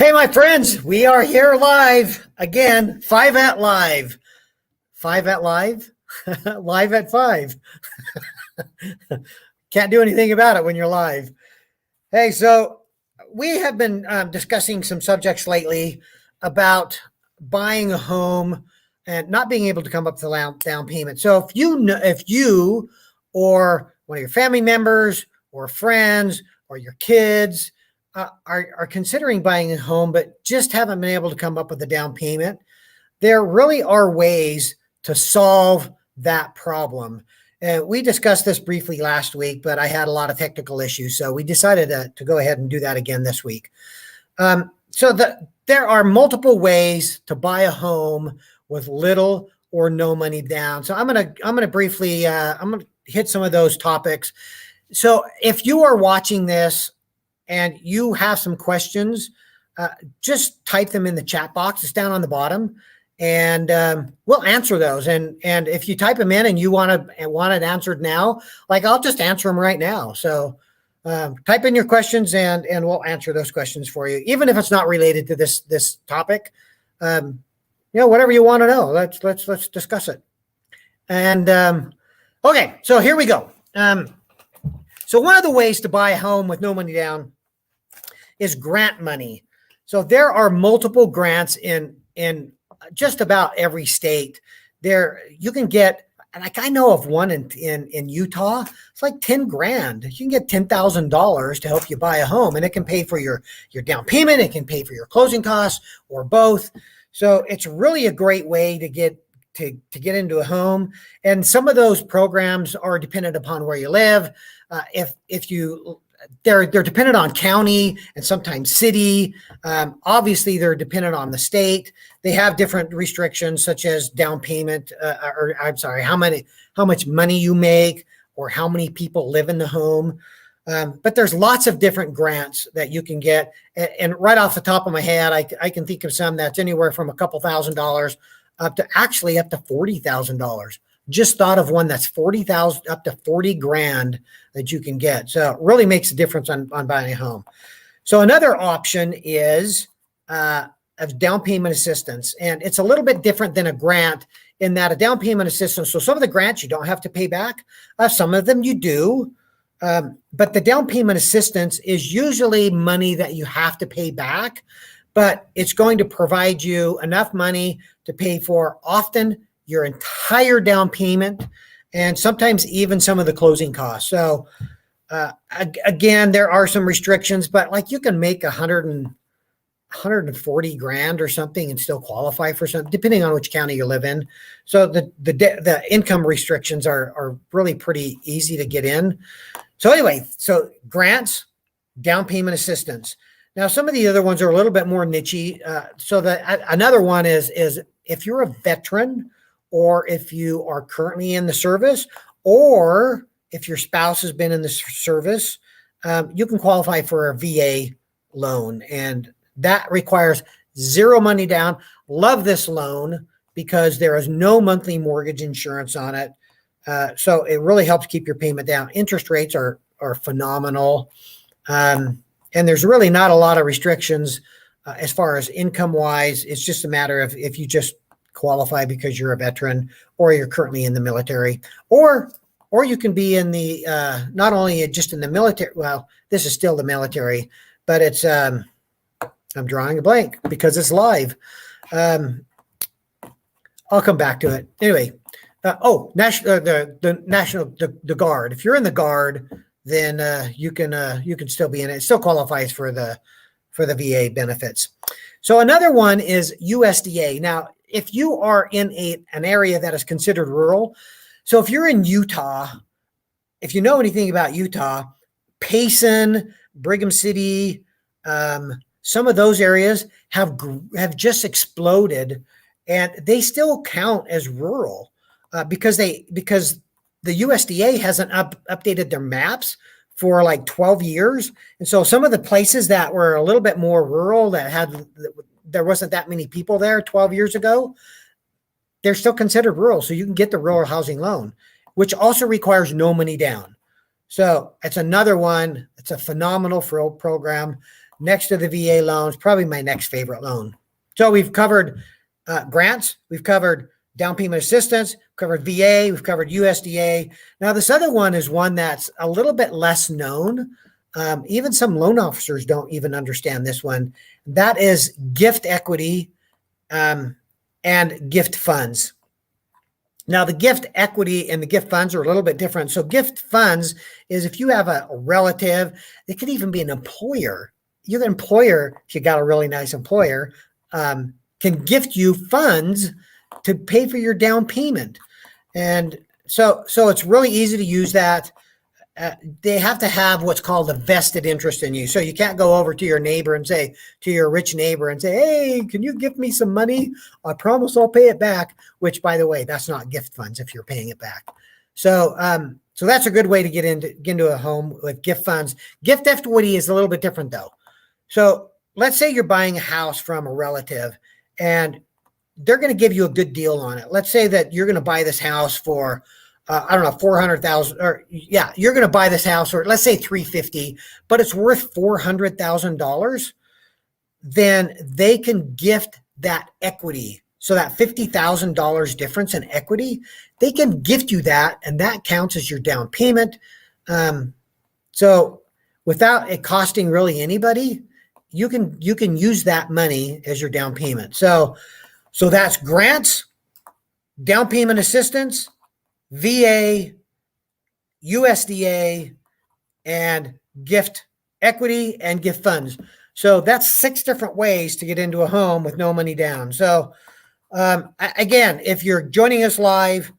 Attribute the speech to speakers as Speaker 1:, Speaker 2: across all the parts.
Speaker 1: Hey, my friends, we are here live again, 5 at Live. 5 at Live? Live at 5. Can't do anything about it when you're live. Hey, so we have been discussing some subjects lately about buying a home and not being able to come up with a down payment. So if you or one of your family members or friends or your kids are considering buying a home but just haven't been able to come up with a down payment, there really are ways to solve that problem. And we discussed this briefly last week, but I had a lot of technical issues, so we decided to go ahead and do that again this week. There are multiple ways to buy a home with little or no money down. So I'm gonna briefly I'm gonna hit some of those topics. So if you are watching this and you have some questions, just type them in the chat box. It's down on the bottom, and we'll answer those. And if you type them in and you want it answered now, like I'll just answer them right now. So type in your questions and we'll answer those questions for you, even if it's not related to this topic. Whatever you want to know, let's discuss it. And okay, so here we go. So one of the ways to buy a home with no money down is grant money. So there are multiple grants in just about every state. There you can get, like I know of one in Utah. It's like 10 grand. You can get $10,000 to help you buy a home, and it can pay for your down payment. It can pay for your closing costs or both. So it's really a great way to get into a home. And some of those programs are dependent upon where you live. They're dependent on county and sometimes city. Obviously, they're dependent on the state. They have different restrictions, such as down payment, how much money you make, or how many people live in the home. But there's lots of different grants that you can get. And right off the top of my head, I can think of some that's anywhere from a couple $1,000 up to $40,000. Just thought of one that's 40,000 up to 40 grand that you can get. So it really makes a difference on buying a home. So another option is of down payment assistance. And it's a little bit different than a grant in that a down payment assistance. So some of the grants you don't have to pay back. Some of them you do. But the down payment assistance is usually money that you have to pay back, but it's going to provide you enough money to pay for often your entire down payment, and sometimes even some of the closing costs. So again, there are some restrictions, but like you can make 140 grand or something and still qualify for something, depending on which county you live in. So the income restrictions are really pretty easy to get in. So anyway, so grants, down payment assistance. Now, some of the other ones are a little bit more niche-y. Another one is if you're a veteran, or if you are currently in the service, or if your spouse has been in the service, you can qualify for a VA loan, and that requires zero money down. Love this loan because there is no monthly mortgage insurance on it. So it really helps keep your payment down. Interest rates are phenomenal. And there's really not a lot of restrictions as far as income wise. It's just a matter of if you just qualify because you're a veteran or you're currently in the military, or you can be in the not only just in the military. Well, this is still the military, but it's I'm drawing a blank because it's live. I'll come back to it anyway. The Guard. If you're in the Guard, then you can still be in it. It still qualifies for the VA benefits. So another one is USDA. Now, if you are in an area that is considered rural, so if you're in Utah, if you know anything about Utah, Payson, Brigham City, some of those areas have just exploded, and they still count as rural because the USDA hasn't updated their maps for like 12 years. And so some of the places that were a little bit more rural there wasn't that many people there 12 years ago, they're still considered rural. So you can get the rural housing loan, which also requires no money down. So it's another one. It's a phenomenal program. next to the VA loans, probably my next favorite loan. So we've covered grants, we've covered down payment assistance, covered VA, we've covered USDA. Now this other one is one that's a little bit less known. Even some loan officers don't even understand this one. That is gift equity and gift funds. Now, the gift equity and the gift funds are a little bit different. So gift funds is if you have a relative, it could even be an employer. Your employer, if you got a really nice employer, can gift you funds to pay for your down payment. And so it's really easy to use that. They have to have what's called a vested interest in you. So you can't go over to your neighbor and say, to your rich neighbor and say, hey, can you give me some money? I promise I'll pay it back, which by the way, that's not gift funds if you're paying it back. So, so that's a good way to get into a home with gift funds. Gift equity is a little bit different though. So let's say you're buying a house from a relative and they're going to give you a good deal on it. Let's say that you're going to buy this house for I don't know, 400,000 or yeah, you're going to buy this house for, let's say 350, but it's worth $400,000. Then they can gift that equity. So that $50,000 difference in equity, they can gift you that, and that counts as your down payment. So without it costing really anybody, you can use that money as your down payment. So that's grants, down payment assistance, VA, USDA, and gift equity and gift funds. So that's 6 different ways to get into a home with no money down. So again, if you're joining us live,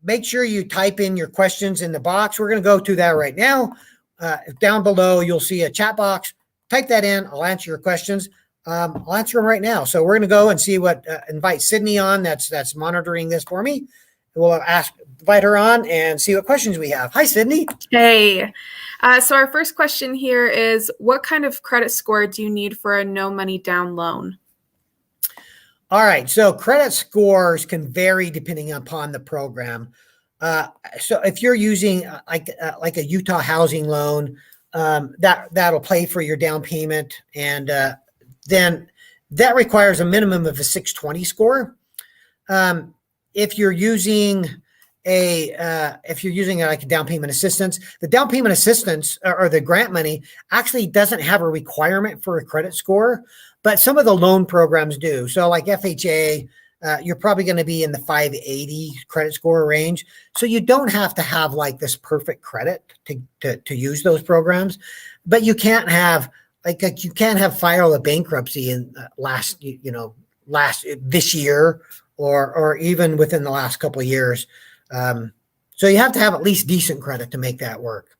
Speaker 1: make sure you type in your questions in the box. We're going to go to that right now. Down below, you'll see a chat box. Type that in. I'll answer your questions. I'll answer them right now. So we're going to go and see what, invite Sydney on that's monitoring this for me. We'll invite her on and see what questions we have. Hi, Sydney.
Speaker 2: Hey. So our first question here is, what kind of credit score do you need for a no money down loan?
Speaker 1: All right. So credit scores can vary depending upon the program. So if you're using like a Utah housing loan, that'll pay for your down payment. And then that requires a minimum of a 620 score. If you're using like a down payment assistance, the down payment assistance or the grant money actually doesn't have a requirement for a credit score, but some of the loan programs do. So like FHA, you're probably going to be in the 580 credit score range. So you don't have to have like this perfect credit to use those programs, but you can't have you can't have filed a bankruptcy in last this year or even within the last couple of years. So you have to have at least decent credit to make that work.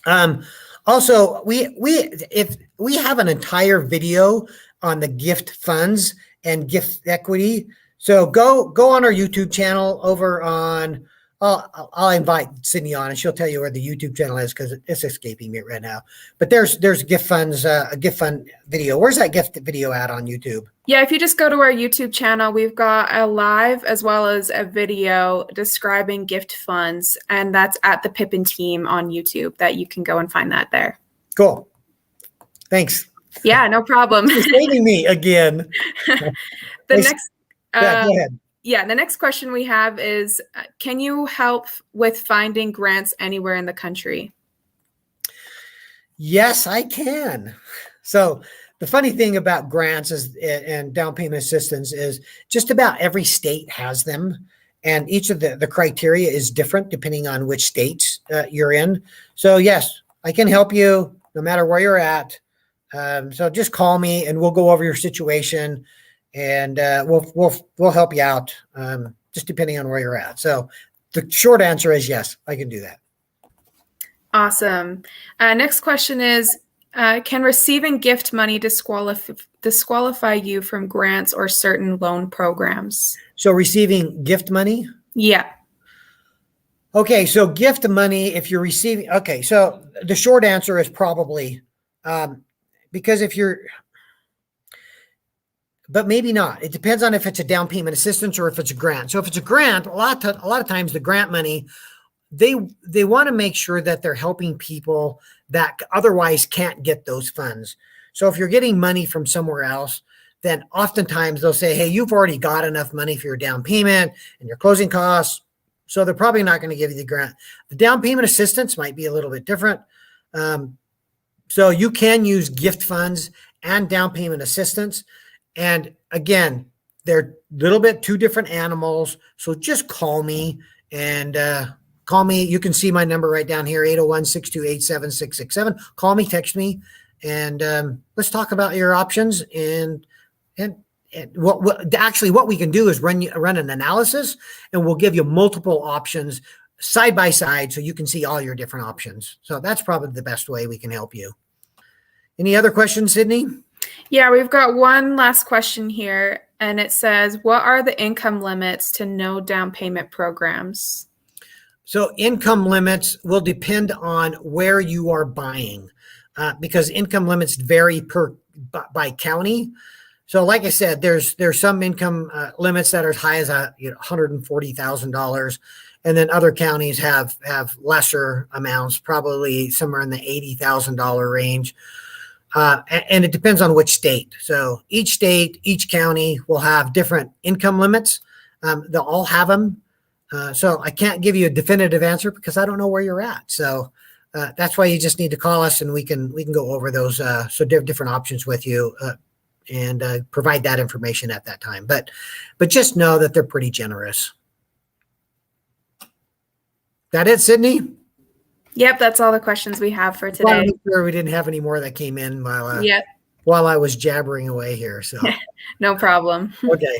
Speaker 1: Also, if we have an entire video on the gift funds and gift equity. So go on our YouTube channel over on, I'll invite Sydney on and she'll tell you where the YouTube channel is because it's escaping me right now. But there's gift funds, a gift fund video. Where's that gift video at on YouTube?
Speaker 2: Yeah, if you just go to our YouTube channel, we've got a live as well as a video describing gift funds, and that's at the Pippin Team on YouTube that you can go and find that there.
Speaker 1: Cool. Thanks.
Speaker 2: Yeah, no problem.
Speaker 1: You're saving me again.
Speaker 2: Go ahead. Yeah, the next question we have is, can you help with finding grants anywhere in the country?
Speaker 1: Yes, I can. So the funny thing about grants and down payment assistance is just about every state has them. And each of the criteria is different depending on which states you're in. So yes, I can help you no matter where you're at. So just call me and we'll go over your situation and we'll help you out just depending on where you're at. So the short answer is yes, I can do that.
Speaker 2: Awesome. Next question is, can receiving gift money disqualify you from grants or certain loan programs?
Speaker 1: So receiving gift money?
Speaker 2: Yeah.
Speaker 1: Okay, so gift money, if you're receiving, okay, so the short answer is probably, because if you're, but maybe not. It depends on if it's a down payment assistance or if it's a grant. So if it's a grant, a lot of times the grant money, they want to make sure that they're helping people that otherwise can't get those funds. So if you're getting money from somewhere else, then oftentimes they'll say, hey, you've already got enough money for your down payment and your closing costs. So they're probably not going to give you the grant. The down payment assistance might be a little bit different. So you can use gift funds and down payment assistance. And again, they're a little bit two different animals. So just call me and call me. You can see my number right down here, 801-628-7667. Call me, text me, and let's talk about your options. And what we can do is run an analysis, and we'll give you multiple options side by side so you can see all your different options. So that's probably the best way we can help you. Any other questions, Sydney?
Speaker 2: Yeah, we've got one last question here, and it says, what are the income limits to no down payment programs?
Speaker 1: So income limits will depend on where you are buying, because income limits vary by county. So like I said, there's some income limits that are as high as $140,000. And then other counties have lesser amounts, probably somewhere in the $80,000 range. And it depends on which state. So each state, each county will have different income limits. They'll all have them. So I can't give you a definitive answer because I don't know where you're at. So that's why you just need to call us, and we can go over those different options with you and provide that information at that time. But just know that they're pretty generous. That it, Sydney?
Speaker 2: Yep, that's all the questions we have for
Speaker 1: I wanted to
Speaker 2: today.
Speaker 1: make sure we didn't have any more that came in
Speaker 2: Yep,
Speaker 1: while I was jabbering away here. So
Speaker 2: no problem.
Speaker 1: okay,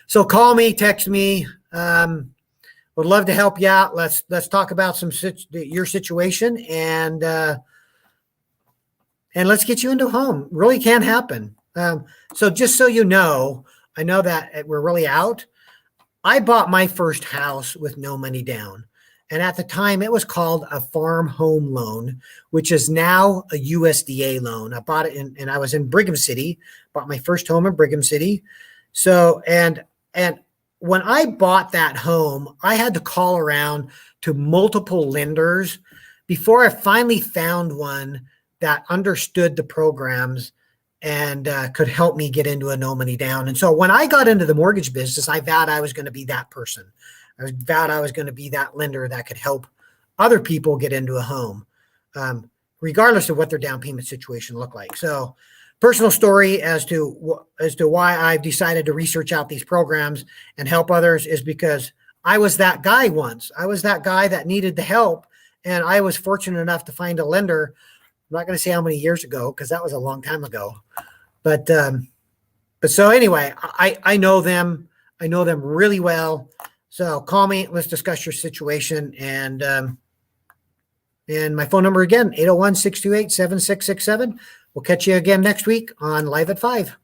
Speaker 1: so call me, text me. Would love to help you out. Let's talk about your situation and let's get you into a home. Really can happen. So just so you know, I know that we're really out. I bought my first house with no money down. And at the time, it was called a farm home loan, which is now a USDA loan. I bought it and I was in Brigham City, bought my first home in Brigham City. So, and when I bought that home, I had to call around to multiple lenders before I finally found one that understood the programs and could help me get into a no money down. And so when I got into the mortgage business, I vowed I was going to be that person. I vowed I was going to be that lender that could help other people get into a home, regardless of what their down payment situation looked like. So personal story as to why I've decided to research out these programs and help others is because I was that guy once. I was that guy that needed the help, and I was fortunate enough to find a lender. I'm not going to say how many years ago, because that was a long time ago. But so anyway, I know them. I know them really well. So call me. Let's discuss your situation. And my phone number again, 801-628-7667. We'll catch you again next week on Live at 5.